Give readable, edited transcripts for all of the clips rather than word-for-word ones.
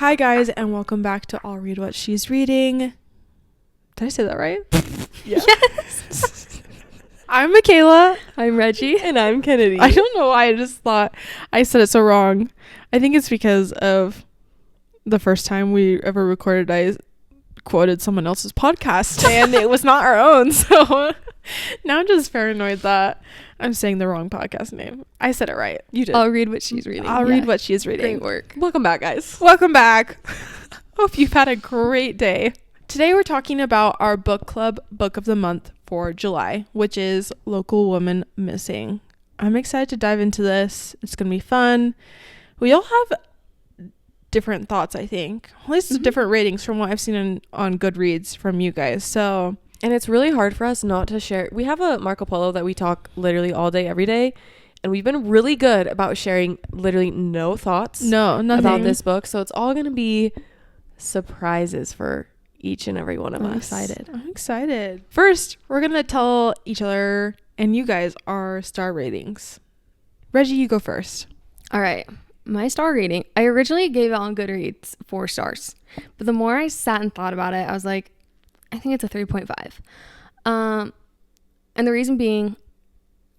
Hi guys, and welcome back to I'll Read What She's Reading. Did I say that right? Yes. I'm Michaela. I'm Reggie. And I'm Kennedy. I don't know why I just thought I said it so wrong. I think it's because of the first time we ever recorded, I quoted someone else's podcast and it was not our own. So now I'm just paranoid that I'm saying the wrong podcast name. I said it right. You did. I'll read what she's reading. I'll read what she's reading. Great work. Welcome back, guys. Welcome back. Hope you've had a great day. Today we're talking about our book club book of the month for July, which is Local Woman Missing. I'm excited to dive into this. It's going to be fun. We all have different thoughts, I think. At least different ratings from what I've seen on Goodreads from you guys. So, and it's really hard for us not to share. We have a Marco Polo that we talk literally all day, every day. And we've been really good about sharing literally no thoughts nothing about this book. So it's all going to be surprises for each and every one of us. I'm excited. First, we're going to tell each other and you guys our star ratings. Reggie, you go first. All right. My star rating, I originally gave it on Goodreads 4 stars. But the more I sat and thought about it, I was like, I think it's a 3.5. And the reason being,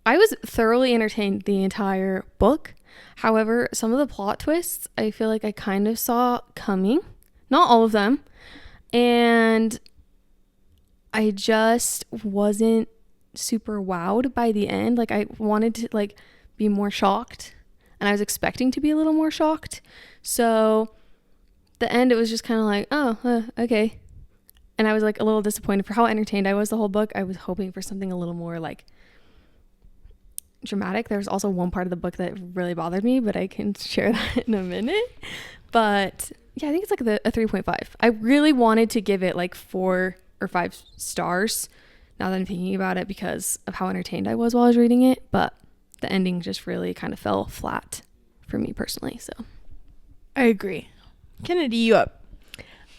I was thoroughly entertained the entire book. However, some of the plot twists, I feel like I kind of saw coming. Not all of them. And I just wasn't super wowed by the end. Like, I wanted to, be more shocked. And I was expecting to be a little more shocked. So, the end, it was just kind of like, oh, okay. And I was, a little disappointed for how entertained I was the whole book. I was hoping for something a little more, dramatic. There was also one part of the book that really bothered me, but I can share that in a minute. But yeah, I think it's a 3.5. I really wanted to give it 4 or 5 stars now that I'm thinking about it because of how entertained I was while I was reading it. But the ending just really kind of fell flat for me personally. So I agree. Kennedy, you up?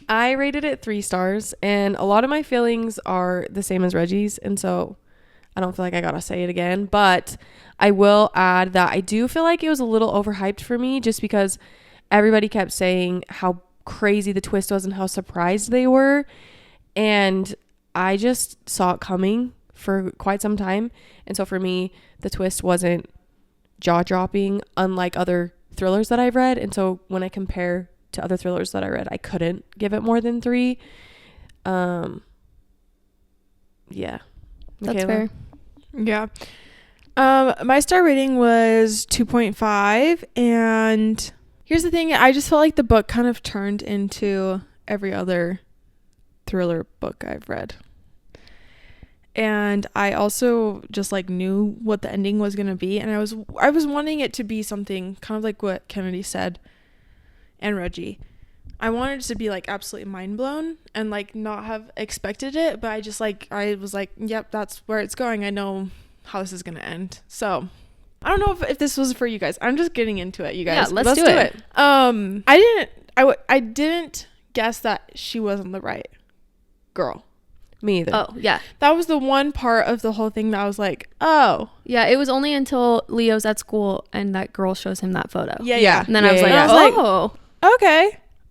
I rated it 3 stars, and a lot of my feelings are the same as Reggie's, and so I don't feel like I gotta say it again, but I will add that I do feel like it was a little overhyped for me just because everybody kept saying how crazy the twist was and how surprised they were, and I just saw it coming for quite some time. And so for me, the twist wasn't jaw-dropping unlike other thrillers that I've read, and so when I compare to other thrillers that I read, I couldn't give it more than 3. Yeah, that's Michaela? fair. Yeah. My star rating was 2.5, and here's the thing, I just felt like the book kind of turned into every other thriller book I've read. And I also just knew what the ending was going to be, and I was wanting it to be something kind of like what Kennedy said and Reggie. I wanted it to be absolutely mind blown and not have expected it, but I just I was yep, that's where it's going. I know how this is going to end. So I don't know if this was for you guys. I'm just getting into it, you guys. Yeah, let's do it. I didn't guess that she wasn't the right girl. Me either. Oh, yeah. That was the one part of the whole thing that I was oh. Yeah, it was only until Leo's at school and that girl shows him that photo. Yeah. And then I was oh.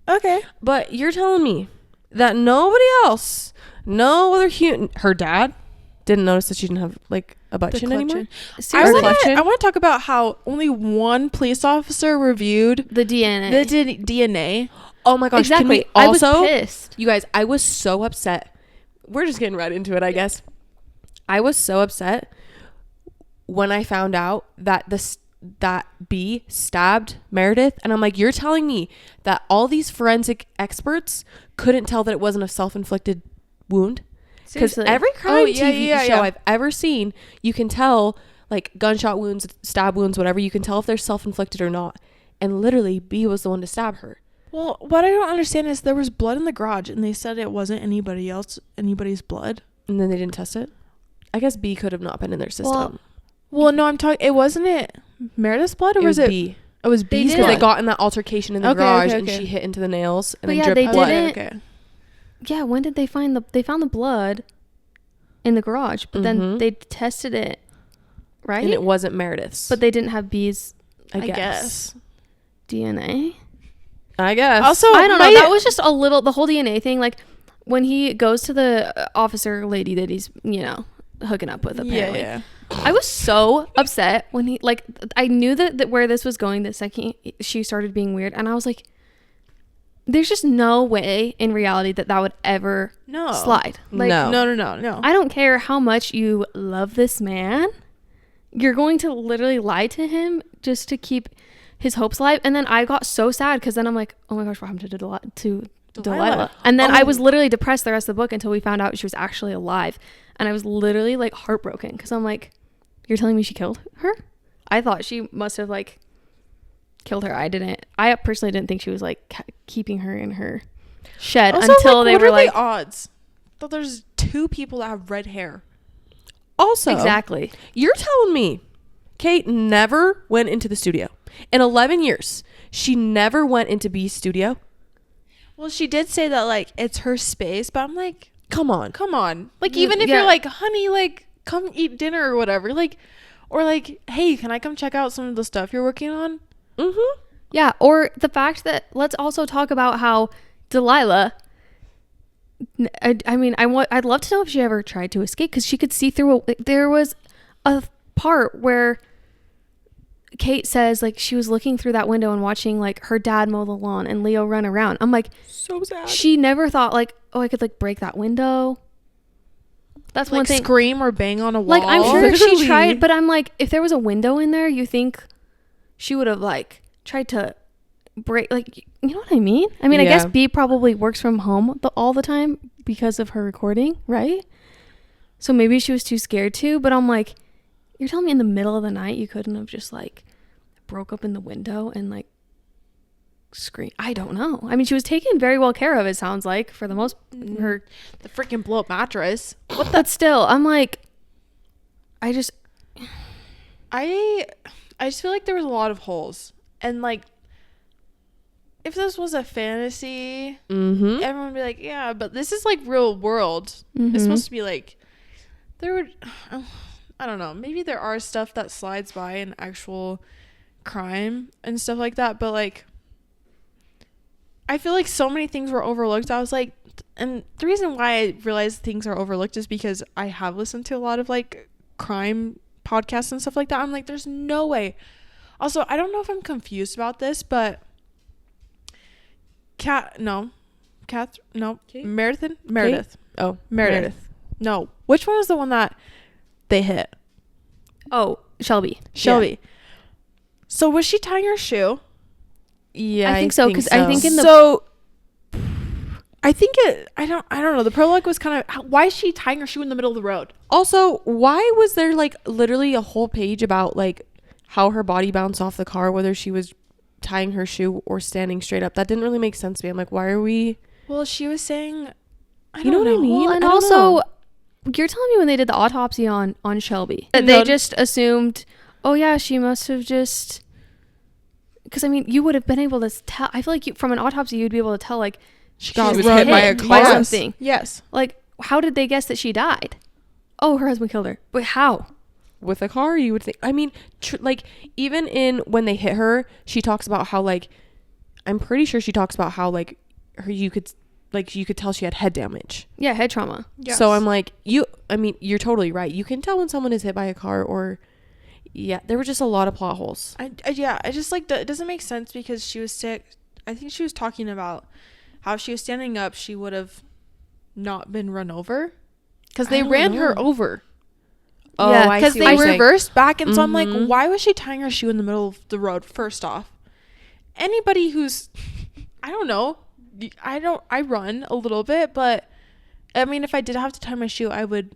Okay. But you're telling me that nobody else, no other her dad didn't notice that she didn't have a butt chin anymore? I want to talk about how only one police officer reviewed the DNA. The DNA. Oh my gosh. Exactly. Can we also, I was pissed. You guys, I was so upset. We're just getting right into it, I guess. I was so upset when I found out that that B stabbed Meredith, and I'm like, you're telling me that all these forensic experts couldn't tell that it wasn't a self-inflicted wound? Because every crime TV show I've ever seen, you can tell gunshot wounds, stab wounds, whatever, you can tell if they're self-inflicted or not. And literally B was the one to stab her. Well, what I don't understand is there was blood in the garage and they said it wasn't anybody's blood. And then they didn't test it? I guess B could have not been in their system. Well, no, I'm talking, it wasn't Meredith's blood, or was it B? It was B's blood. Because they got in that altercation in the garage and she hit into the nails and then dripped blood. Didn't. Yeah, when did they find they found the blood in the garage, but then they tested it, right? And it wasn't Meredith's. But they didn't have B's, I guess. DNA. I guess. Also, I don't know. That was just a little, the whole DNA thing. Like when he goes to the officer lady that he's, you know, hooking up with, apparently. Yeah. I was so upset when he, like, I knew that where this was going the second she started being weird. And I was like, there's just no way in reality that would ever slide. Like, No. I don't care how much you love this man. You're going to literally lie to him just to keep his hopes alive. And then I got so sad because then I'm like, oh my gosh, what happened to Delilah? And then I was literally depressed the rest of the book until we found out she was actually alive. And I was literally like heartbroken because I'm like, you're telling me she killed her? I thought she must have like killed her. I personally didn't think she was like keeping her in her shed also, until like, they what were are like the odds that there's 2 people that have red hair. Also, exactly. You're telling me Kate never went into the studio in 11 years. She never went into B's studio. Well, she did say that like it's her space, but I'm like, come on. Like even if you're like, honey, like come eat dinner or whatever, like, or like, hey, can I come check out some of the stuff you're working on? Mm-hmm. Yeah, or the fact that, let's also talk about how Delilah, I mean, I'd love to know if she ever tried to escape because she could see through there was a part where Kate says like she was looking through that window and watching like her dad mow the lawn and Leo run around. I'm like, so sad. She never thought like, oh, I could like break that window. That's like one thing. Scream or bang on a wall. Like I'm sure Literally. she tried, but I'm like, if there was a window in there, you think she would have like tried to break, like, you know what I mean? I mean, I guess B probably works from home all the time because of her recording, right? So maybe she was too scared to, but I'm like, you're telling me in the middle of the night you couldn't have just like broke open the window and like scream? I don't know. I mean, she was taken very well care of, it sounds like, for the most the freaking blow up mattress. But still, I'm like, I just feel like there was a lot of holes, and like if this was a fantasy, everyone would be like, yeah, but this is like real world. It's supposed to be like there would I don't know, maybe there are stuff that slides by in actual crime and stuff like that, but like I feel like so many things were overlooked. I was like, and the reason why I realized things are overlooked is because I have listened to a lot of like crime podcasts and stuff like that. I'm like, there's no way. Also, I don't know if I'm confused about this, but Meredith. Oh, Meredith. No. Which one was the one that they hit? Oh, Shelby. Yeah. So was she tying her shoe? Yeah, I think so, because I think in the I don't know. The prologue was kind of, why is she tying her shoe in the middle of the road? Also, why was there like literally a whole page about like how her body bounced off the car, whether she was tying her shoe or standing straight up? That didn't really make sense to me. I'm like, why are we? Well, she was saying, you know what I mean? Well, and I don't also, know. you're telling me when they did the autopsy on Shelby, that they just assumed, oh yeah, she must have just, because I mean, you would have been able to tell. I feel like from an autopsy, you'd be able to tell like she was hit by a car or something. Yes. Like, how did they guess that she died? Oh, her husband killed her. But how? With a car, you would think. I mean, like even in when they hit her, she talks about how like, I'm pretty sure she talks about how like you could tell she had head damage. Yeah, head trauma. Yes. So I'm like, you're totally right. You can tell when someone is hit by a car or, yeah, there were just a lot of plot holes. I just like, it doesn't make sense because she was sick. I think she was talking about how she was standing up, she would have not been run over because they ran her over. Oh, yeah, because they reversed back, and so I'm like, why was she tying her shoe in the middle of the road? First off, anybody who's, I don't know, I run a little bit, but I mean, if I did have to tie my shoe, I would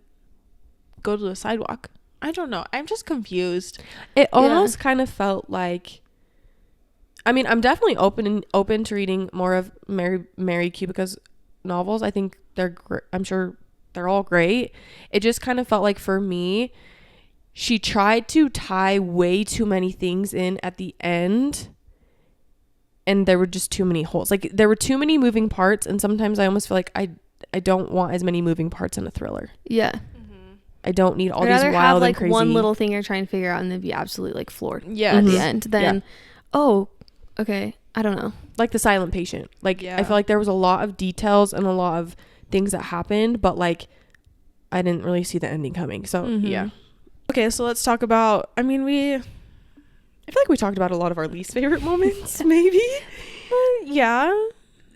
go to the sidewalk. I don't know. I'm just confused. It almost kind of felt like, I mean, I'm definitely open to reading more of Mary Kubica's novels. I think I'm sure they're all great. It just kind of felt like for me, she tried to tie way too many things in at the end, and there were just too many holes. Like there were too many moving parts, and sometimes I almost feel like I don't want as many moving parts in a thriller. Yeah. I don't need all I'd these rather wild have, like, and crazy. one little thing you're trying to figure out and then be absolutely like floored. Yeah. At the end, then, oh, okay, I don't know. like the silent patient. Like Yeah. I feel like there was a lot of details and a lot of things that happened, but like I didn't really see the ending coming. So yeah. Okay, so let's talk about, I mean, I feel like we talked about a lot of our least favorite moments, maybe. yeah.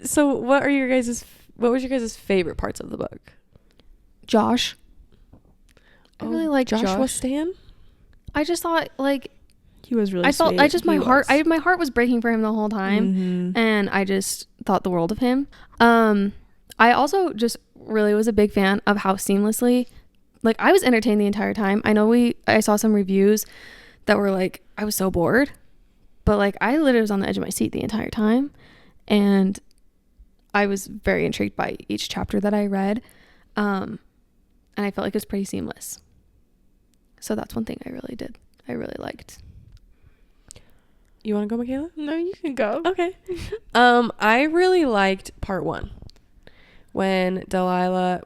So what was your guys' favorite parts of the book? Josh. I really like Joshua Josh. Stan. I just thought like He was really I felt sweet. my He heart was breaking for him the whole time, Mhm. and I just thought the world of him. I also just really was a big fan of how seamlessly, like, I was entertained the entire time. I know I saw some reviews that were like, I was so bored, but like I literally was on the edge of my seat the entire time, and I was very intrigued by each chapter that I read, and I felt like it was pretty seamless. So that's one thing I really liked. You want to go, Michaela? No, you can go. Okay. I really liked part 1 when not Delilah,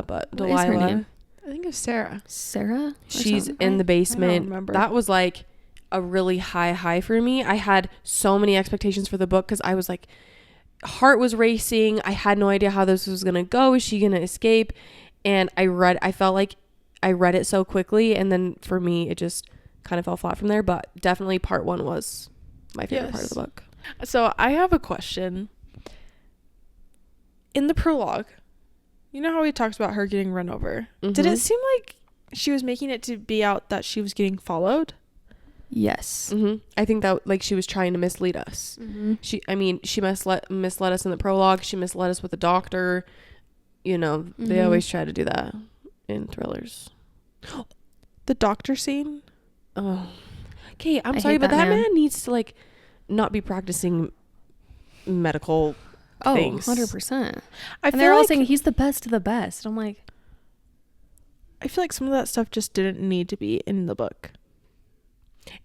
but What is her Delilah. name? I think it's Sarah. Sarah? She's something? in the basement. remember. That was like a really high for me. I had so many expectations for the book because I was like, heart was racing. I had no idea how this was gonna go. Is she gonna escape? And I felt like I read it so quickly, and then for me it just kind of fell flat from there. But definitely part 1 was my favorite part of the book. So I have a question. In the prologue, you know how we talked about her getting run over? Did it Mhm. seem like she was making it to be out that she was getting followed? Yes. I think that like she was trying to mislead us. She misled us in the prologue. She misled us with the doctor. You know, they always try to do that in thrillers. The doctor scene? Oh, okay. I'm I sorry, hate but that that man. man needs to like not be practicing medical Oh, things. 100%. I And they're feel all like saying he's the best of the best. I'm like, I feel like some of that stuff just didn't need to be in the book.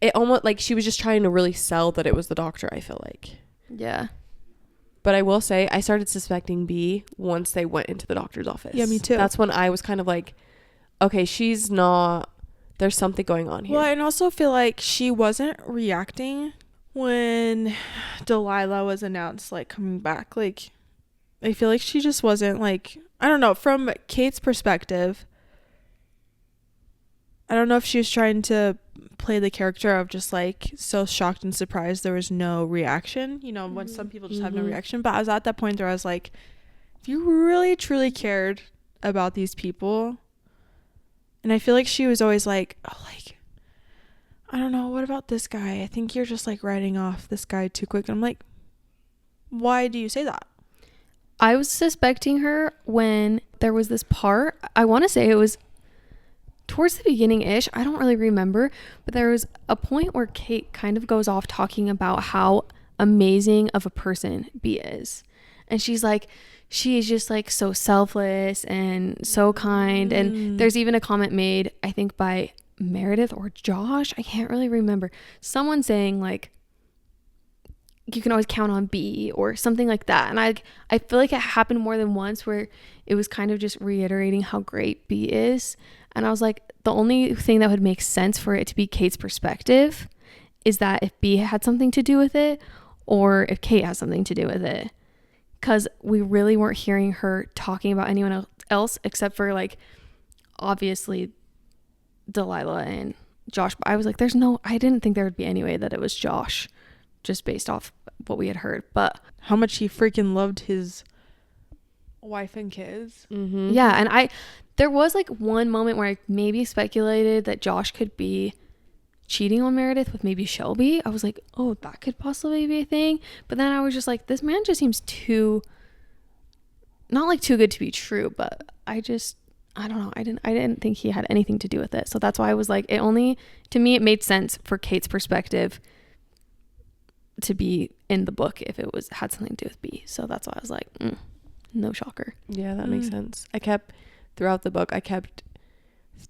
It almost like she was just trying to really sell that it was the doctor. I feel like. yeah. But I will say, I started suspecting B once they went into the doctor's office. Yeah, me too. That's when I was kind of like, okay, she's not. There's something going on here. Well, I also feel like she wasn't reacting when Delilah was announced, like, coming back. Like, I feel like she just wasn't, like, I don't know, from Kate's perspective, I don't know if she was trying to play the character of just, like, so shocked and surprised there was no reaction, you know, when some people just have no reaction. But I was at that point where I was like, if you really, truly cared about these people, and I feel like she was always like, oh, like, I don't know, what about this guy? I think you're just, like, writing off this guy too quick. And I'm like, why do you say that? I was suspecting her when there was this part. I want to say it was towards the beginning-ish. I don't really remember. But there was a point where Kate kind of goes off talking about how amazing of a person B is. And she's like, she is just like so selfless and so kind. And there's even a comment made, I think by Meredith or Josh, I can't really remember, someone saying like, you can always count on B or something like that. And I feel like it happened more than once where it was kind of just reiterating how great B is. And I was like, the only thing that would make sense for it to be Kate's perspective is that if B had something to do with it or if Kate has something to do with it. Because we really weren't hearing her talking about anyone else except for like obviously Delilah and Josh. But I was like, I didn't think there would be any way that it was Josh just based off what we had heard. But How much he freaking loved his wife and kids. yeah, and there was like one moment where I maybe speculated that Josh could be cheating on Meredith with maybe Shelby. I was like, oh, that could possibly be a thing. But then I was just like, this man just seems not like too good to be true, but I don't know. I didn't think he had anything to do with it. So that's why I was like, to me, it made sense for Kate's perspective to be in the book if it had something to do with B. So that's why I was like, no shocker. Yeah, that makes sense. Throughout the book, I kept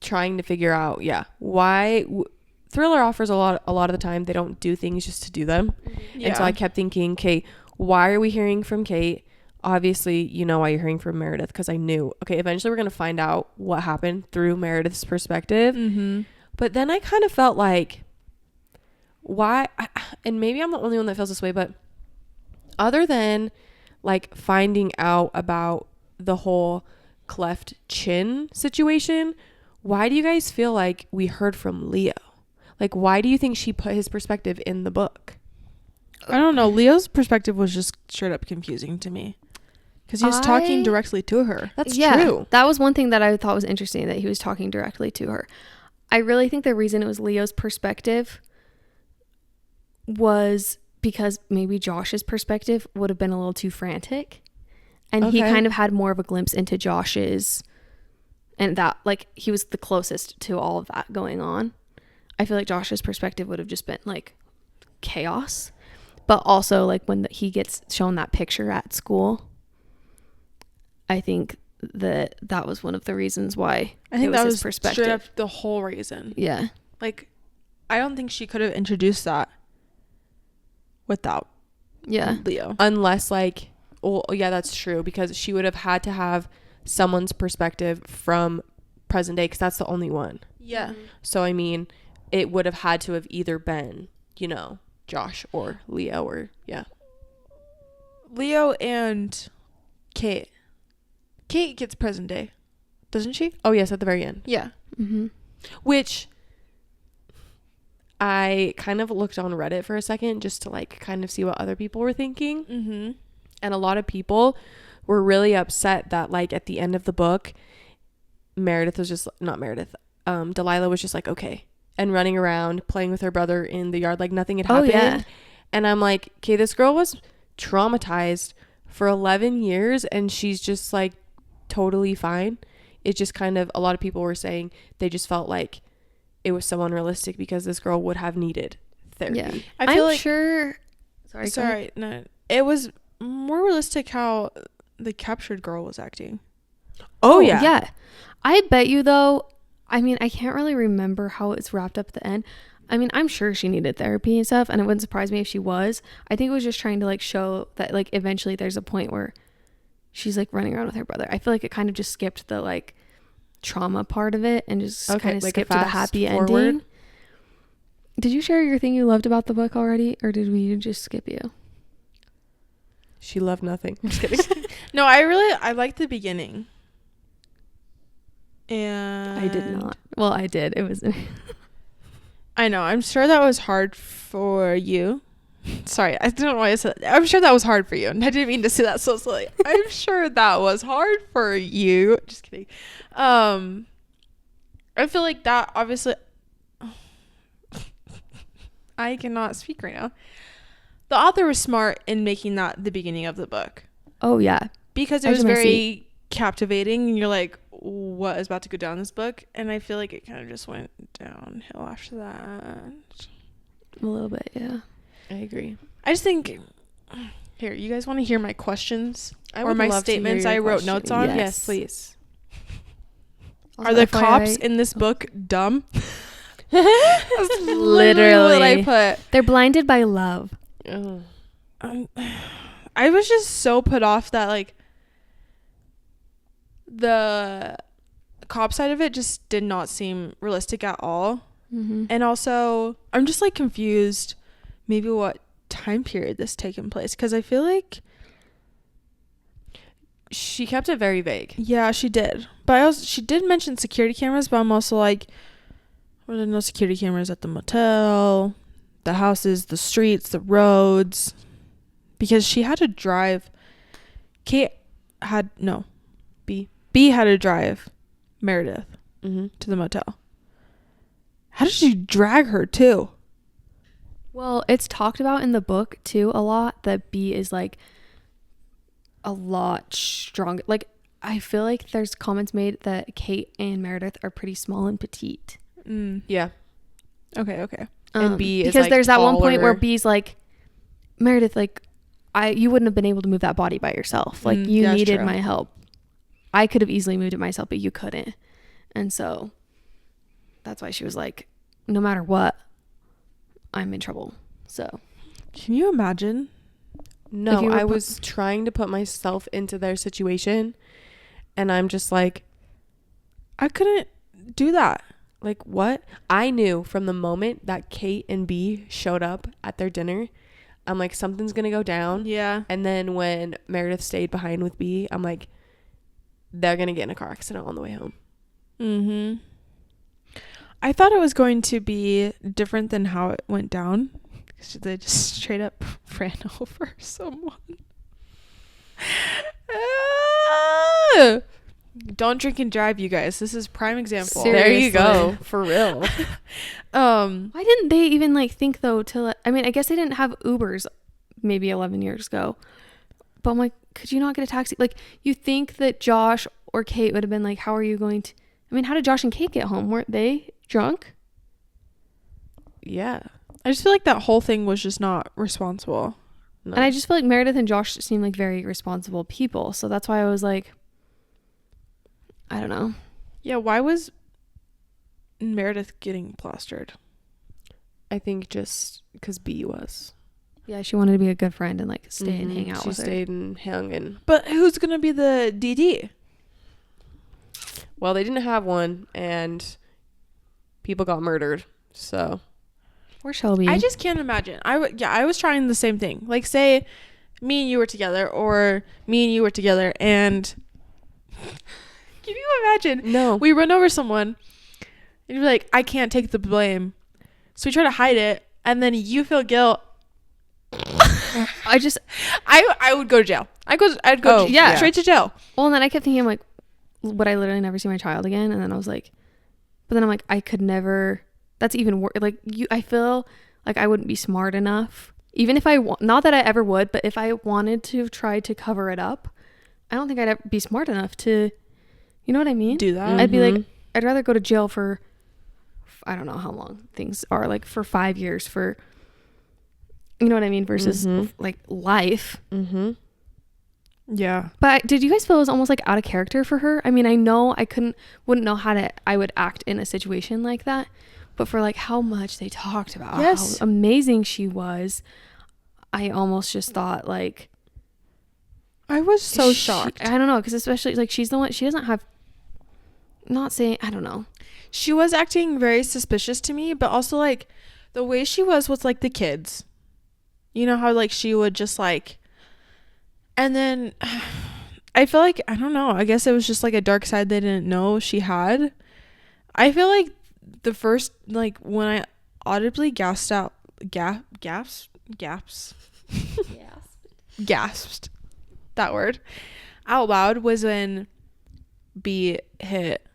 trying to figure out, why Thriller offers a lot of the time they don't do things just to do them. And so I kept thinking, okay, why are we hearing from Kate? Obviously, you know why you're hearing from Meredith, because I knew, okay, eventually we're going to find out what happened through Meredith's perspective. But then I kind of felt like, why, and maybe I'm the only one that feels this way, but other than like finding out about the whole cleft chin situation, why do you guys feel like we heard from Leo? Like, why do you think she put his perspective in the book? I don't know. Leo's perspective was just straight up confusing to me. Because he was talking directly to her. That's true. That was one thing that I thought was interesting, that he was talking directly to her. I really think the reason it was Leo's perspective was because maybe Josh's perspective would have been a little too frantic. And he kind of had more of a glimpse into Josh's, and that, like, he was the closest to all of that going on. I feel like Josh's perspective would have just been like chaos. But also, like, when he gets shown that picture at school, I think that was one of the reasons why I think it was that his was perspective. straight up the whole reason. Yeah. Like, I don't think she could have introduced that without Leo. Unless, like, well, yeah, that's true, because she would have had to have someone's perspective from present day, because that's the only one. Yeah. So, I mean, it would have had to have either been, you know, Josh or Leo, or Leo and Kate. Kate gets present day, doesn't she? Oh, yes, at the very end. Yeah. Mm-hmm. Which I kind of looked on Reddit for a second just to, like, kind of see what other people were thinking. Mm-hmm. And a lot of people were really upset that, like, at the end of the book, Delilah was just like, okay, and running around playing with her brother in the yard like nothing had happened. Yeah. And I'm like, okay, this girl was traumatized for 11 years and she's just, like, totally fine. It just kind of, a lot of people were saying they just felt like it was so unrealistic because this girl would have needed therapy. Yeah. I feel I'm like sure. Sorry, no. It was more realistic how the captured girl was acting. Oh yeah. Yeah. I bet you, though, I mean, I can't really remember how it's wrapped up at the end. I mean, I'm sure she needed therapy and stuff, and it wouldn't surprise me if she was. I think it was just trying to, like, show that, like, eventually there's a point where she's, like, running around with her brother. I feel like it kind of just skipped the, like, trauma part of it and just kind of, like, skipped to the happy ending. Did you share your thing you loved about the book already, or did we just skip you? She loved nothing. I'm just kidding. No, I liked the beginning. And I did not. Well, I did. It was. I know. I'm sure that was hard for you. Sorry, I don't know why I said that. I'm sure that was hard for you. And I didn't mean to say that so silly. I'm sure that was hard for you. Just kidding. I feel like that, obviously. I cannot speak right now. The author was smart in making that the beginning of the book. Oh, yeah. Because it was very captivating. And you're like, what is about to go down this book? And I feel like it kind of just went downhill after that. A little bit, yeah. I agree. I just think, here, you guys want to hear my questions or my love to hear statements your I wrote question. notes on? Yes, please. Are the cops in this book dumb? That's literally what I put. They're blinded by love. Oh. I was just so put off that, like, the cop side of it just did not seem realistic at all. Mm-hmm. And also, I'm just, like, confused maybe what time period this taking place, because I feel like She kept it very vague. yeah, she did, but she did mention security cameras, but I'm also like, well, there no security cameras at the motel, the houses, the streets, the roads, because she had to drive. B had to drive Meredith to the motel. How did she drag her too? Well, it's talked about in the book too a lot that B is, like, a lot stronger. Like, I feel like there's comments made that Kate and Meredith are pretty small and petite. Yeah. Okay. And B is, because like, there's that one point where taller. B's like, Meredith, like, you wouldn't have been able to move that body by yourself. Like, you that's needed true. my help. I could have easily moved it myself, but you couldn't. And so that's why she was like, no matter what, I'm in trouble. So Can you imagine? No, I was trying to put myself into their situation, and I'm just like, I couldn't do that. like, what? I knew from the moment that Kate and B showed up at their dinner, I'm like, something's gonna go down. Yeah. And then when Meredith stayed behind with B, I'm like, they're gonna get in a car accident on the way home. Mm-hmm. I thought it was going to be different than how it went down. They just straight up ran over someone. Don't drink and drive, you guys. This is prime example. There you go. For real. Why didn't they even like think though to I mean, I guess they didn't have Ubers maybe 11 years ago. But I'm like, could you not get a taxi? Like, you think that Josh or Kate would have been like, how are you going to, I mean, how did Josh and Kate get home? Weren't they drunk? Yeah. I just feel like that whole thing was just not responsible. No. And I just feel like Meredith and Josh seem like very responsible people. So that's why I was like, I don't know. Yeah, why was Meredith getting plastered? I think just because B was. Yeah, she wanted to be a good friend and like stay and hang out with her. She stayed and hung and. But who's going to be the DD? Well, they didn't have one, and people got murdered. So. Or Shelby. I just can't imagine. I was trying the same thing. Like, say me and you were together, or me and you were together, and can you imagine? No. We run over someone, and you're like, I can't take the blame. So we try to hide it, and then you feel guilt. I would go to jail. I'd go straight to jail. Well, and then I kept thinking, like, would I literally never see my child again? And then I was like, but then I'm like, I could never. That's even worse. Like, I feel like I wouldn't be smart enough, even if not that I ever would, but if I wanted to try to cover it up, I don't think I'd ever be smart enough to, you know what I mean? Do that. I'd be like, I'd rather go to jail for, I don't know how long things are, like for 5 years for, you know what I mean? Versus like life. Mm-hmm. Yeah. But did you guys feel it was almost like out of character for her? I mean, I know wouldn't know how I would act in a situation like that. But for like how much they talked about how amazing she was, I almost just thought like, I was so shocked. I don't know, because especially like she's the one, she doesn't have, not saying, I don't know. She was acting very suspicious to me, but also like the way she was with like the kids. You know how like she would just like, and then I feel like, I don't know, I guess it was just like a dark side they didn't know she had. I feel like the first, like, when I audibly gasped that word out loud was when B hit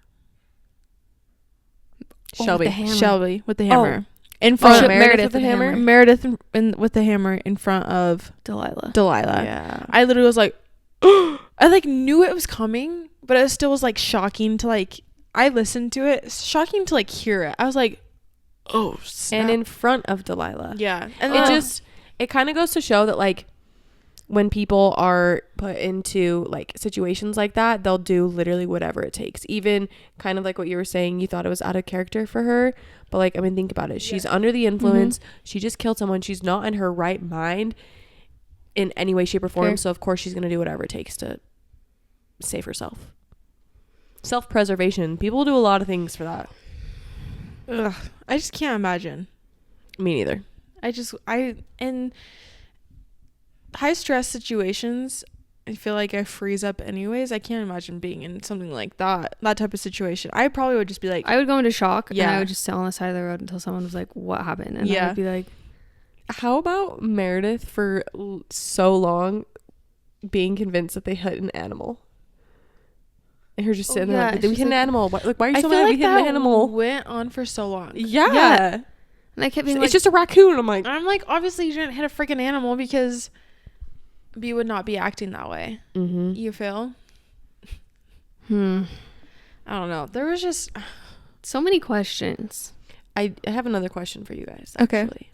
Shelby with the hammer in front of Meredith with the hammer. Meredith with the hammer in front of Delilah. Yeah. I literally was like, I like knew it was coming, but it still was like shocking to like, I listened to it, it's shocking to like hear it. I was like, oh snap. And in front of Delilah. Yeah. And it kind of goes to show that like when people are put into like situations like that, they'll do literally whatever it takes. Even kind of like what you were saying, you thought it was out of character for her, but like, I mean, think about it. She's under the influence. She just killed someone. She's not in her right mind in any way, shape, or form. So of course she's gonna do whatever it takes to save herself. Self-preservation. People do a lot of things for that. Ugh, I just can't imagine. Me neither. In high stress situations, I feel like I freeze up anyways. I can't imagine being in something like that type of situation. I probably would just be like, I would go into shock. Yeah. And I would just sit on the side of the road until someone was like, what happened? And I would be like, how about Meredith for so long being convinced that they hit an animal? And her just sitting there like, did we hit an animal? Why are you so mad we hit an animal? Went on for so long. Yeah. And I kept being it's like, just a raccoon. I'm like, obviously you didn't hit a freaking animal because B would not be acting that way. You feel? I don't know. There was just so many questions. I have another question for you guys. Okay. Actually.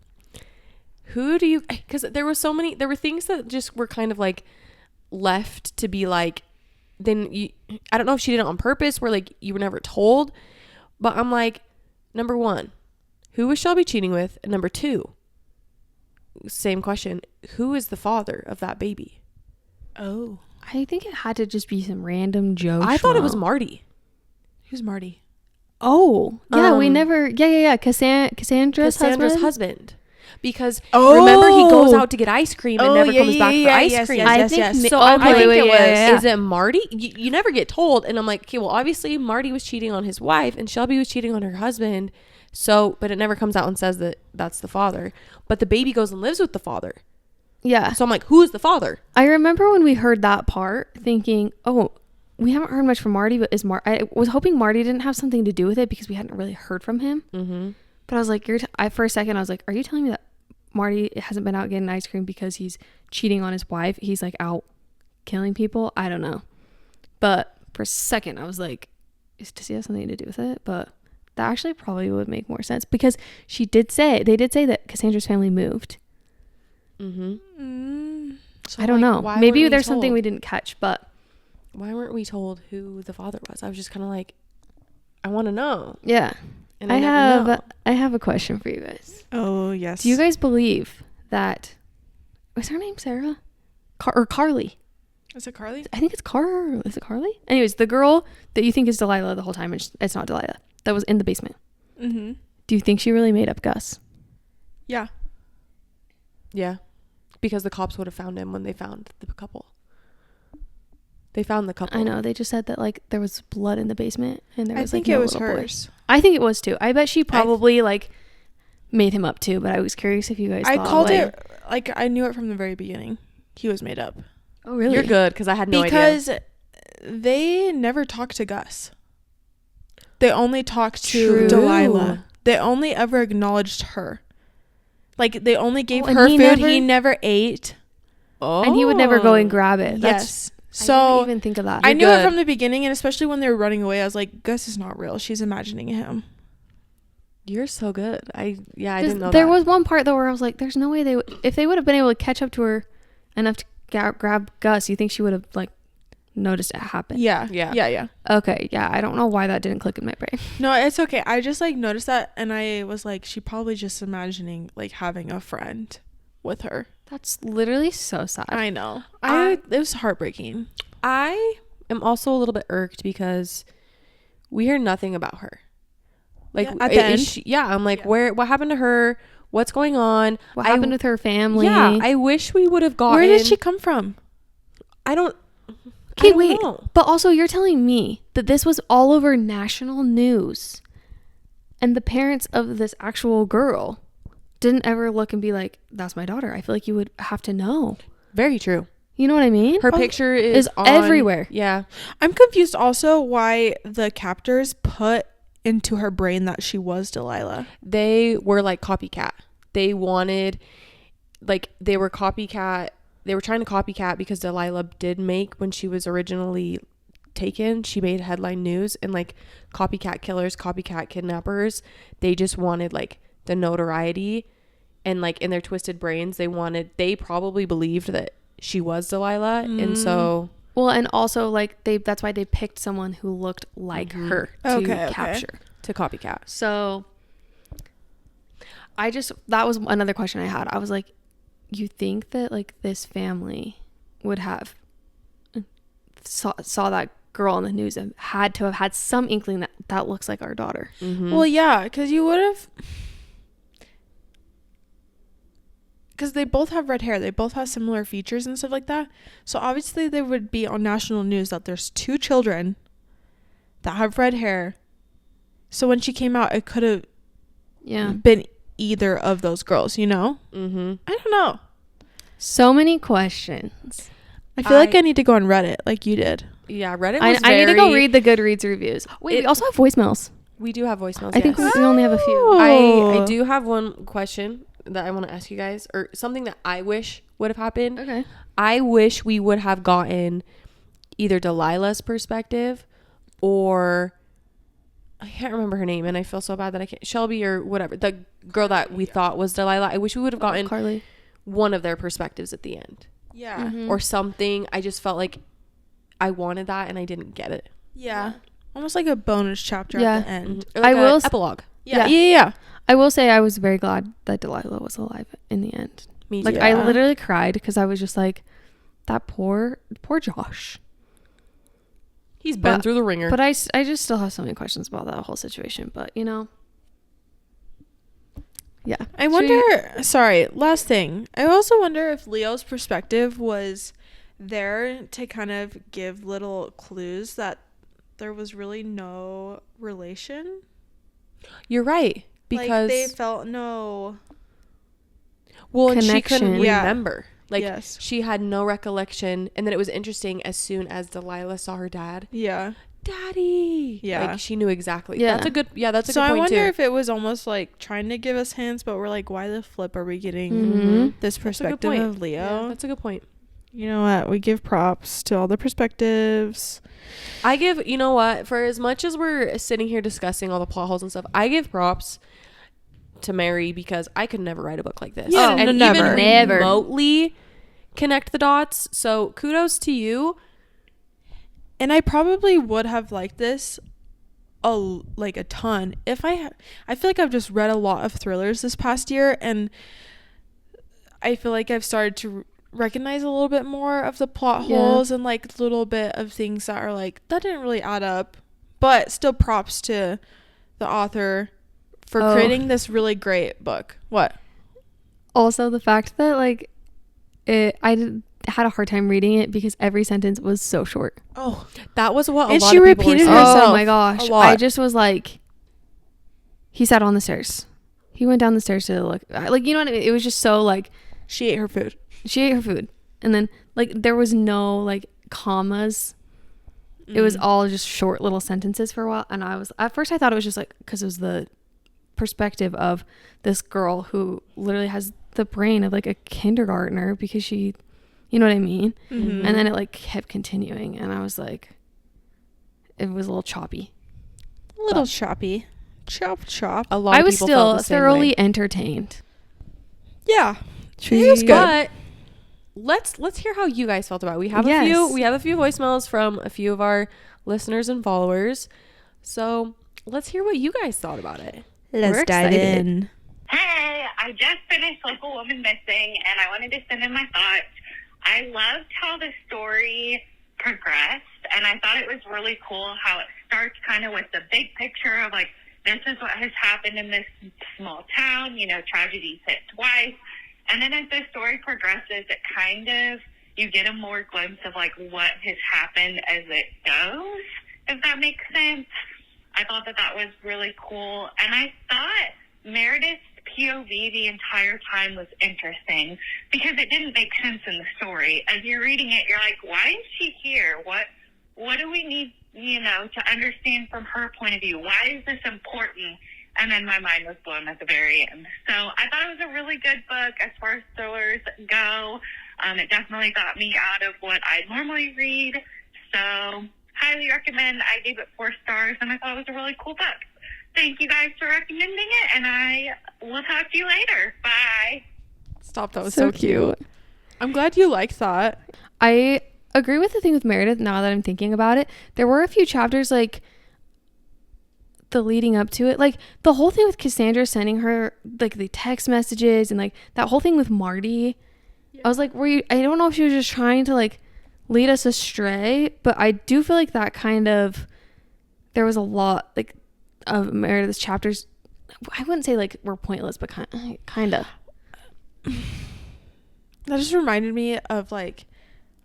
Who do you, because there were things that just were kind of like left to be like, then I don't know if she did it on purpose where like you were never told, but I'm like, number one, who was Shelby cheating with? And number two, same question, who is the father of that baby? Oh, I think it had to just be some random Joe. I thought it was Marty. Who's Marty? Oh, yeah, we never. Yeah. Cassandra's husband. because remember he goes out to get ice cream and never yeah, comes back for ice yes, cream. yes, I yes, think yes. So okay, I think wait, it was. yeah. Is it Marty? You never get told, and I'm like, okay, well, obviously Marty was cheating on his wife, and Shelby was cheating on her husband. So, but it never comes out and says that that's the father. But the baby goes and lives with the father. Yeah. So I'm like, who is the father? I remember when we heard that part thinking, oh, we haven't heard much from Marty, but I was hoping Marty didn't have something to do with it because we hadn't really heard from him. Mm-hmm. But I was like, for a second, I was like, are you telling me that Marty hasn't been out getting ice cream because he's cheating on his wife? He's like out killing people? I don't know. But for a second, I was like, does he have something to do with it? But that actually probably would make more sense because they did say that Cassandra's family moved. Mm-hmm. So I don't know. why Maybe weren't we there's something told? we didn't catch, but Why weren't we told who the father was? I was just kind of like, I want to know. yeah. And I never know. I have a question for you guys. Oh, yes. Do you guys believe that was her name Sarah? Or Carly? Is it Carly? I think it's Is it Carly? Anyways, the girl that you think is Delilah the whole time, and it's not Delilah. That was in the basement. Mm-hmm. Do you think she really made up Gus? Yeah. Yeah. Because the cops would have found him when they found the couple. They found the couple. I know. They just said that like there was blood in the basement, and there I was think like it no was little boy. hers. I think it was too. I bet she probably like made him up too. But I was curious if you guys. I thought, called like, it, like, I knew it from the very beginning. He was made up. Oh really? You're good because I had no idea. Because they never talked to Gus. They only talked to True. Delilah. They only ever acknowledged her. Like, they only gave and her he food. never- He never ate. Oh. And he would never go and grab it. Yes. I So didn't even think of that. I You're knew it good. from the beginning, and especially when they were running away, I was like, Gus is not real. She's imagining him. You're so good. I 'Cause didn't know there that. was one part though where I was like, "There's no way if they would have been able to catch up to her enough to grab Gus, you think she would have like noticed it happen?" Yeah. Yeah. Yeah. Yeah. Okay, yeah, I don't know why that didn't click in my brain. No, it's okay. I just like noticed that, and I was like, she probably just imagining like having a friend with her. That's literally so sad. I know. I- It was heartbreaking. I am also a little bit irked because we hear nothing about her. Like Yeah, at the end. I'm like, Yeah. what happened to her? What's going on? What happened with her family? Yeah, I wish we would have gotten. Where did she come from? I don't. Okay, I don't wait. know. But also, you're telling me that this was all over national news, and the parents of this actual girl didn't ever look and be like, "That's my daughter." I feel like you would have to know. Very true. You know what I mean? Her Oh, picture is on, everywhere. Yeah. I'm confused also why the captors put into her brain that she was Delilah. They were like copycat. They wanted, like, they were copycat. They were trying to copycat because Delilah did make, when she was originally taken, she made headline news, and like copycat killers, copycat kidnappers, they just wanted like the notoriety, and like in their twisted brains, they probably believed that she was Delilah. And so Well, and also like that's why they picked someone who looked like her to Okay. capture. to copycat. So that was another question I had. I was like, you think that like this family would have saw that girl on the news and had to have had some inkling that looks like our daughter. Mm-hmm. Well, yeah, because you would have. Because they both have red hair. They both have similar features and stuff like that. So obviously they would be on national news that there's two children that have red hair. So when she came out, it could have Yeah. been either of those girls, you know? Mm-hmm. I don't know. So many questions. I feel like I need to go on Reddit like you did. Yeah, Reddit I was need to go very- read the Goodreads reviews. Wait, we also have voicemails. We do have voicemails. I think yes. we only have a few. Oh. I do have one question that I want to ask you guys, or something that I wish would have happened. Okay. I wish we would have gotten either Delilah's perspective or I can't remember her name, and I feel so bad that I can't. Shelby or whatever, the girl that we thought was Delilah. I wish we would have gotten Carly. one of their perspectives at the end Yeah. Mhm. or something. I just felt like I wanted that and I didn't get it. Yeah. Almost like a bonus chapter Yeah. at the end. Or like I a will epilogue. Yeah. Yeah. Yeah. I will say I was very glad that Delilah was alive in the end. Me Like too. I Yeah. literally cried because I was just like, that poor Josh. He's been but- through the ringer. But I just still have so many questions about that whole situation. But you know, Yeah. I wonder, sorry, last thing. I also wonder if Leo's perspective was there to kind of give little clues that there was really no relation. You're right. Like, Because they felt no. well, and she couldn't connection. Yeah. remember. Like Yes. she had no recollection, and then it was interesting as soon as Delilah saw her dad. Yeah. Daddy. Yeah. Like she knew exactly. Yeah. That's a good. Yeah, that's a So good I point wonder too. if it was almost like trying to give us hints, but we're like, why the flip are we getting Mhm. this a good perspective point. of Leo? Yeah, that's a good point. You know what? We give props to all the perspectives. I give, you know what, for as much as we're sitting here discussing all the plot holes and stuff, I give props to Mary because I could never write a book like this. Yeah, and never. even Never. remotely connect the dots. So kudos to you. And I probably would have liked this a ton if I feel like I've just read a lot of thrillers this past year, and I feel like I've started to recognize a little bit more of the plot Yeah. holes and like little bit of things that are like that didn't really add up, but still props to the author for creating this really great book. What? Also, the fact that like had a hard time reading it because every sentence was so short. Oh, That was what a And lot she of people were repeated saying. herself. Oh my gosh. a lot. I just was like, he sat on the stairs. He went down the stairs to look. Like, you know what I mean? It was just so like, she ate her food. she ate her food. And then like, there was no like commas. It was all just short little sentences for a while. And at first I thought it was just like, because it was the perspective of this girl who literally has the brain of like a kindergartner because she, you know what I mean? Mhm. And then it like kept continuing. And I was like, it was a little choppy. A little choppy. Chop. A lot I of was people still felt the same thoroughly way. entertained. Yeah. She was good. But let's hear how you guys felt about it. We have Yes. a few voicemails from a few of our listeners and followers. So let's hear what you guys thought about it. Let's We're dive excited. in. Hey, I just finished Local Woman Missing, and I wanted to send in my thoughts. I loved how the story progressed, and I thought it was really cool how it starts kind of with the big picture of, like, this is what has happened in this small town, you know, tragedies hit twice. And then as the story progresses, it kind of, you get a more glimpse of, like, what has happened as it goes, if that makes sense. I thought that was really cool. And I thought Meredith's POV the entire time was interesting because it didn't make sense in the story. As you're reading it, you're like, why is she here? What do we need, you know, to understand from her point of view? Why is this important? And then my mind was blown at the very end. So I thought it was a really good book as far as thrillers go. It definitely got me out of what I normally read. So highly recommend. I gave it 4 stars, and I thought it was a really cool book. Thank you guys for recommending it, and I will talk to you later. Bye. Stop. That was so cute. I'm glad you liked that. I agree with the thing with Meredith now that I'm thinking about it. There were a few chapters like the leading up to it. Like the whole thing with Cassandra sending her like the text messages and like that whole thing with Marty. Yeah. I was like, I don't know if she was just trying to like lead us astray, but I do feel like that kind of, there was a lot like of Meredith's chapters. I wouldn't say like were pointless, but kind of. That just reminded me of like,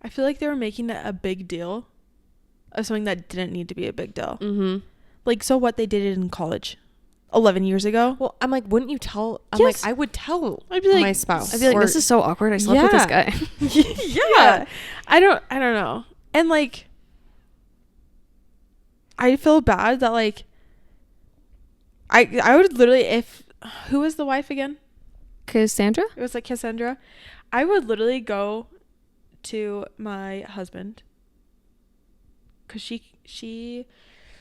I feel like they were making it a big deal of something that didn't need to be a big deal. Mm-hmm. Like, so what, they did it in college 11 years ago? Well, I'm like, wouldn't you tell? I'm Yes. like, I would tell I'd be like, my spouse. I feel like Or- this is so awkward. I slept with this guy. yeah. I don't know. And like, I feel bad that like, I would literally, who was the wife again? Cassandra? It was like Cassandra. I would literally go to my husband because she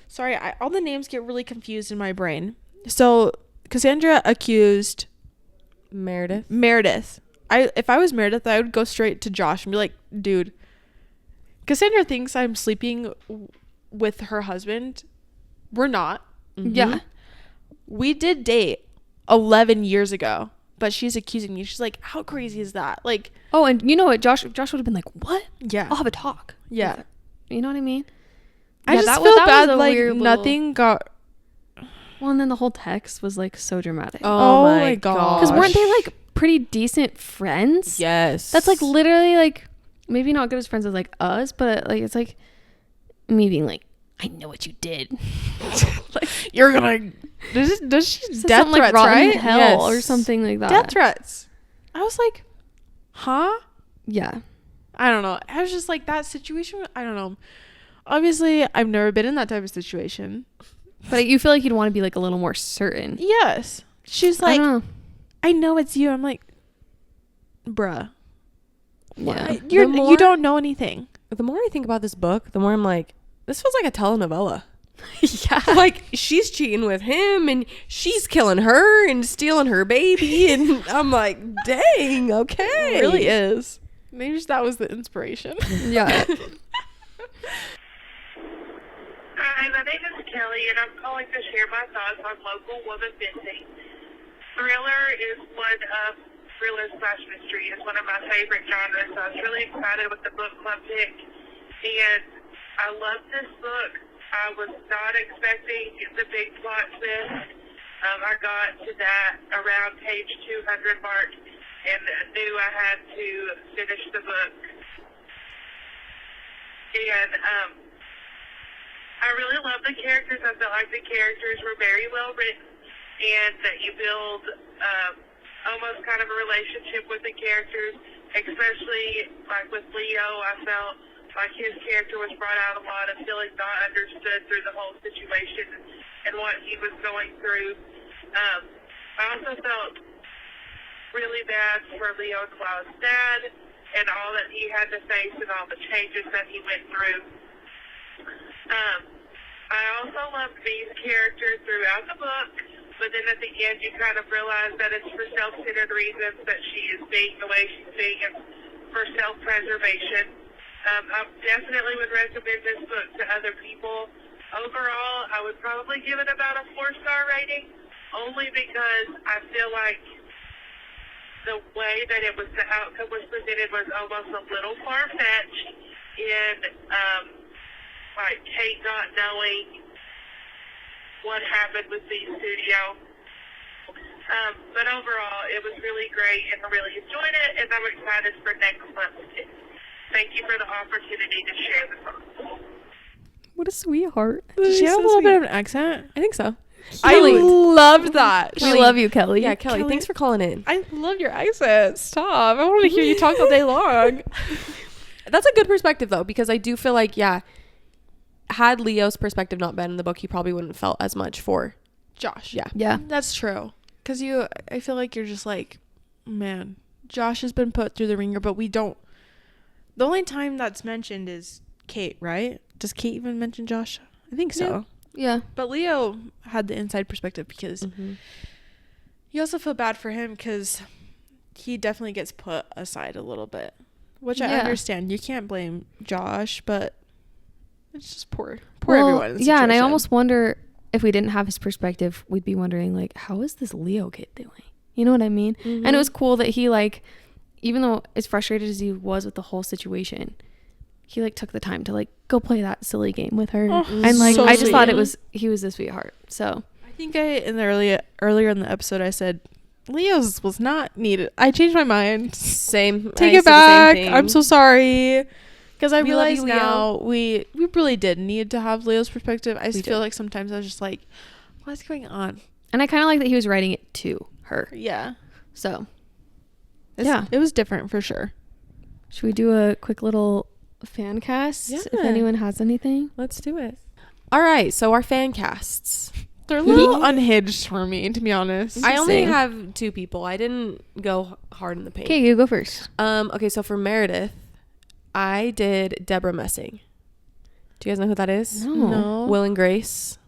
sorry, all the names get really confused in my brain. So Cassandra accused Meredith. If I was Meredith, I would go straight to Josh and be like, dude, Cassandra thinks I'm sleeping with her husband. We're not. Mhm. Yeah. We did date 11 years ago, but she's accusing me. She's like, how crazy is that? Like, Oh, and you know what? Josh would have been like, what? yeah. I'll have a talk. Yeah. You know what I mean? I Yeah, just that feel was bad a like weird nothing got. Well, Well, and then the whole text was like so dramatic. Oh, my my gosh. god. Because weren't they like pretty decent friends? Yes. That's like literally like maybe not good as friends as like us, but like it's like me being like, I know what you did. Like, you're gonna. Does she Said death something like threats, rotten right? hell Yes. or something like that. Death threats. I was like, huh? Yeah. I don't know. I was just like, that situation. I don't know. Obviously, I've never been in that type of situation. But you feel like you'd want to be like a little more certain. Yes. She's I like, don't know. I know it's you. I'm like, bruh. Yeah. You don't know anything. The more I think about this book, the more I'm like, this feels like a telenovela. Yeah. Like, she's cheating with him and she's killing her and stealing her baby. And I'm like, dang, okay. It really is. Maybe just that was the inspiration. Yeah. Hi, my name is Kelly, and I'm calling to share my thoughts on Local Woman Missing. Thriller is one of thriller/mystery is one of my favorite genres, so I was really excited with the book club pick. And I love this book. I was not expecting the big plot twist. I got to that around page 200 mark and knew I had to finish the book. And I really love the characters. I felt like the characters were very well written, and that you build almost kind of a relationship with the characters, especially like with Leo. I felt like his character was brought out a lot of feeling not understood through the whole situation and what he was going through. I also felt really bad for Leo and Cloud's dad and all that he had to face and all the changes that he went through. I also loved V's character throughout the book, but then at the end you kind of realize that it's for self-centered reasons that she is being the way she's being, and for self-preservation. I definitely would recommend this book to other people. Overall, I would probably give it about a 4-star rating, only because I feel like the way that the outcome was presented was almost a little far-fetched in, like Kate not knowing what happened with the studio. But overall, it was really great, and I really enjoyed it, and I'm excited for next month too. Thank you for the opportunity to share the thoughts. What a sweetheart. Does she have a little bit of an accent? I think so. I loved that. We love you, Kelly. Yeah, Kelly, thanks for calling in. I love your accent. Stop. I want to hear you talk all day long. That's a good perspective, though, because I do feel like, yeah, had Leo's perspective not been in the book, he probably wouldn't have felt as much for Josh. Yeah. Yeah. That's true. Because I feel like you're just like, man, Josh has been put through the ringer, but we don't. The only time that's mentioned is Kate, right? Does Kate even mention Josh? I think so. Yeah. But Leo had the inside perspective because Mm-hmm. you also feel bad for him because he definitely gets put aside a little bit, which I Yeah. understand. You can't blame Josh, but it's just poor everyone. In the yeah, and I situation. almost wonder if we didn't have his perspective, we'd be wondering like, how is this Leo kid doing? You know what I mean? Mm-hmm. And it was cool that he like, even though as frustrated as he was with the whole situation, he like took the time to like go play that silly game with her. Oh, And like so I just thought sweet. he was a sweetheart. So I think in the earlier in the episode I said Leo's was not needed. I changed my mind. Same. Take I it said the same back. thing. I'm so sorry. Because I We love realize you, Leo. now we really did need to have Leo's perspective. I We just feel did. like sometimes I was just like, what's going on? and I kind of like that he was writing it to her. Yeah. So Yeah. It was different for sure. should we do a quick little fan cast if Yeah. anyone has anything? Let's do it. All right. So our fan casts. They're a little unhinged for me, to be honest. I only Same. have 2 people. I didn't go hard in the paint. Okay, you go first. Okay, so for Meredith, I did Deborah Messing. Do you guys know who that is? No. Will and Grace.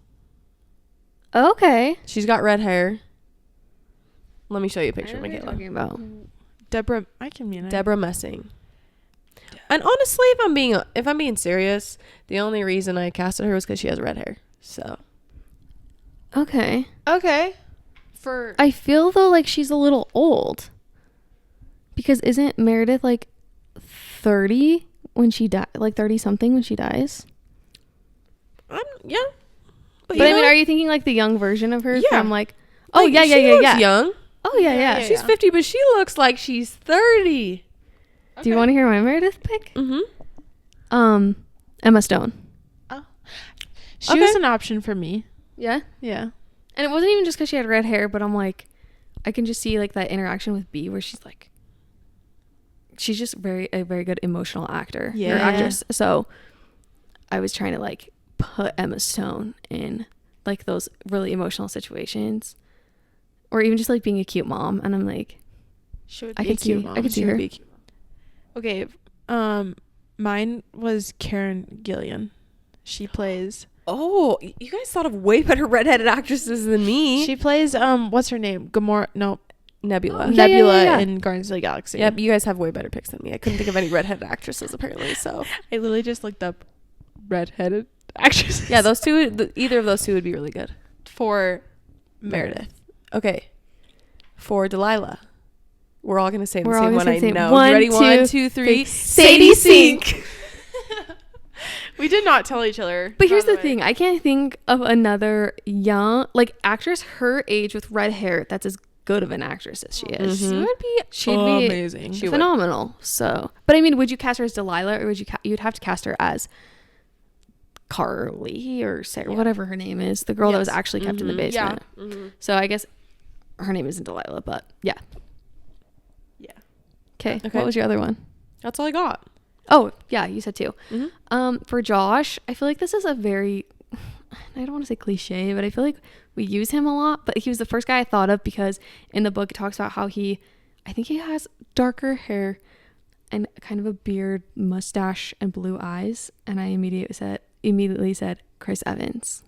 Okay. She's got red hair. Let me show you a I picture, know what you're Michaela. talking about. Deborah, I can mean it. Deborah Messing. And honestly, if I'm being serious, the only reason I casted her was because she has red hair. So Okay. Okay. I feel though like she's a little old. Because isn't Meredith like 30 when she died? Like 30 something when she dies? yeah, But I mean, are you thinking like the young version of her Yeah. from like, oh yeah, yeah, yeah, yeah. Young. Oh yeah, yeah. Yeah, She's 50, but she looks like she's 30. Do you want to hear my Meredith pick? Mm-hmm. Emma Stone. She Okay. was an option for me. Yeah. Yeah. And it wasn't even just because she had red hair, but I'm like, I can just see like that interaction with B where she's like, she's just a very good emotional actor or Yeah. actress. So I was trying to like put Emma Stone in like those really emotional situations, or even just like being a cute mom. And I'm like, She would I be a could cute see, mom. I could see She would her. be cute. Okay. Mine was Karen Gillian. She plays. Oh, you guys thought of way better redheaded actresses than me. She plays what's her name? Gamora. No, Nebula. Oh, yeah, Nebula yeah. in Guardians of the Galaxy. Yep, you guys have way better picks than me. I couldn't think of any redheaded actresses apparently. So I literally just looked up redheaded actresses. yeah, those two. Either of those two would be really good. for Meredith. Okay, for Delilah, we're all gonna say the We're all same gonna one. say I the same. know. One, You ready? two, 1, 2, 3. Sadie Sink. We did not tell each other. But by here's the way. thing, I can't think of another young like actress her age with red hair that's as good of an actress as she is. Mhm. She would be She'd be amazing. She would. phenomenal. So, but I mean, would you cast her as Delilah, or would you'd have to cast her as Carly or Sarah, whatever her name is, the girl that was Yes. actually kept in the Mhm. Yeah. basement. So I guess her name isn't Delilah, but yeah. Yeah. Okay. Okay. What was your other one? That's all I got. Oh yeah, you said two. Mhm. For Josh, I feel like this is a very, I don't want to say cliche, but I feel like we use him a lot. But he was the first guy I thought of because in the book it talks about how I think he has darker hair and kind of a beard, mustache, and blue eyes. And I immediately said Chris Evans.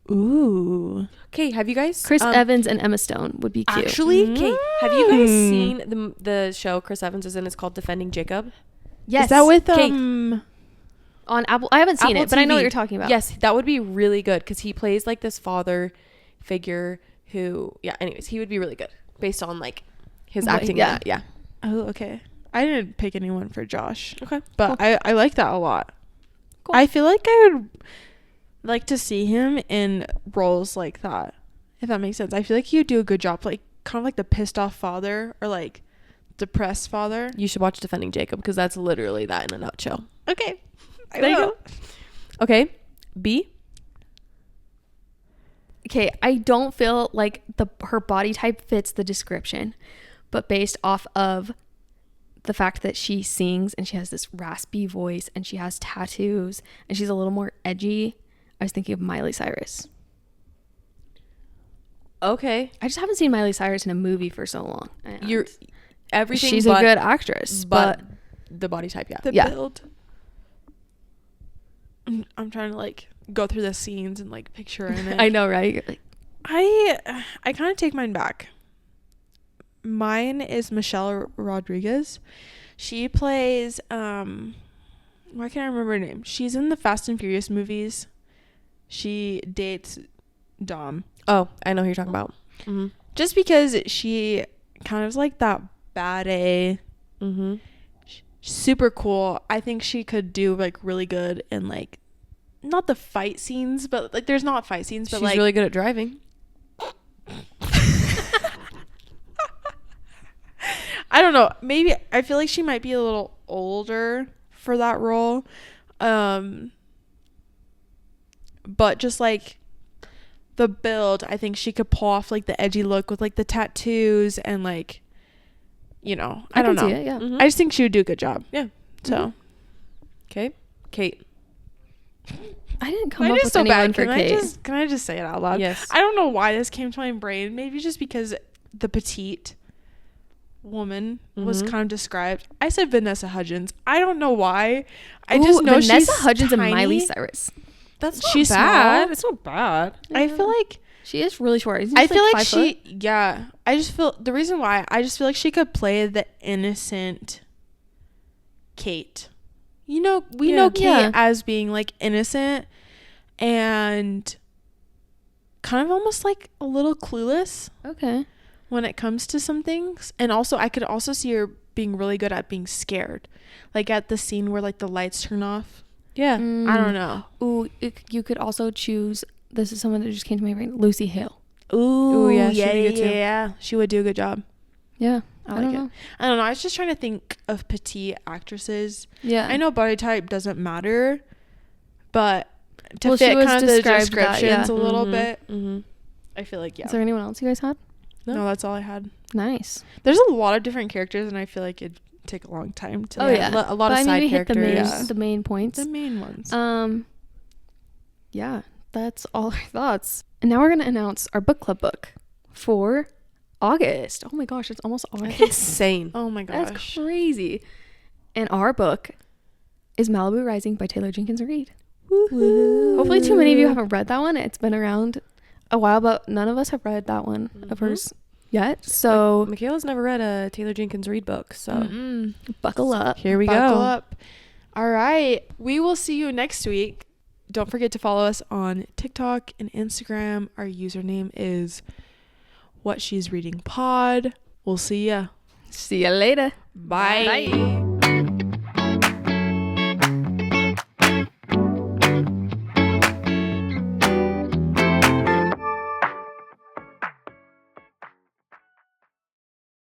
Ooh. Okay, have you guys Chris Evans and Emma Stone would be cute. Actually, okay, have you guys Mm. seen the show Chris Evans is in? It's called Defending Jacob. Yes. Is that with Kate. on Apple? I haven't seen Apple it, but I know what TV. you're talking about. Yes, that would be really good because he plays like this father figure who, yeah. Anyways, he would be really good based on like his What- acting. yeah. Yeah. Oh, okay. I didn't pick anyone for Josh, Okay. but I like that a lot. Cool. I feel like I would like to see him in roles like that, if that makes sense. I feel like he would do a good job, like kind of like the pissed off father or like depressed father. You should watch Defending Jacob because that's literally that in a nutshell. Okay. There you go. Okay. B. Okay, I don't feel like her body type fits the description, but based off of the fact that she sings and she has this raspy voice and she has tattoos and she's a little more edgy, I was thinking of Miley Cyrus. Okay. I just haven't seen Miley Cyrus in a movie for so long. And You're everything. she's but, a good actress, but the body type. Yeah. The Yeah. build. I'm trying to like go through the scenes and like picture her in it. I know, right? You're like, I kind of take mine back. Mine is Michelle Rodriguez. She plays why can't I remember her name? She's in the Fast and Furious movies. She dates Dom. Oh, I know who you're talking about. Mm-hmm. Just because she kind of is like that bad A, Mm-hmm. super cool. I think she could do like really good in like not the fight scenes, but like there's not fight scenes, but She's like really good at driving. I don't know. Maybe I feel like she might be a little older for that role. But just like the build, I think she could pull off like the edgy look with like the tattoos and like, you know, I don't can know. see it, yeah. Mhm. I just think she would do a good job. Yeah. So Okay. Kate. I didn't come Mine up is with so anyone bad. for Kate. Can I just say it out loud? Yes. I don't know why this came to my brain. Maybe just because the petite woman was Mhm. kind of described. I said Vanessa Hudgens. I don't know why. I Ooh, just know Vanessa she's Hudgens tiny. and Miley Cyrus. That's not She's bad. small. It's not bad. I feel like She is really short. Isn't I she, feel like 5 she foot? yeah. I just feel the reason why I just feel like she could play the innocent Kate. You know, we Yeah. know Kate Yeah. as being like innocent and kind of almost like a little clueless Okay. when it comes to some things. And also I could also see her being really good at being scared. Like at the scene where like the lights turn off. Yeah. I don't know. Ooh, you could also choose this is someone that just came to my brain. Lucy Hale. Ooh, yeah, yeah, she'd be good too. yeah. She would do a good job. Yeah. I like it. I don't know. I was just trying to think of petite actresses. Yeah. I know body type doesn't matter, but to Well, she fit was kind of the described that, descriptions yeah. a little bit, Mm-hmm. I feel like, yeah. Is there anyone else you guys had? No, that's all I had. Nice. There's a lot of different characters, and I feel like it'd take a long time to. Oh, yeah. A lot But of I mean, side we hit characters. the main points. The main ones. Yeah, that's all our thoughts. And now we're going to announce our book club book for August. Oh my gosh, it's almost August. Insane. Oh my gosh. That's crazy. And our book is Malibu Rising by Taylor Jenkins Reid. Hopefully too many of you haven't read that one. It's been around a while, but none of us have read that one of hers yet. So Michaela's never read a Taylor Jenkins Reid book, so buckle up. here we Buckle go. up. All right. We will see you next week. Don't forget to follow us on TikTok and Instagram. Our username is What She's Reading Pod. We'll see ya. See you later. Bye. Bye.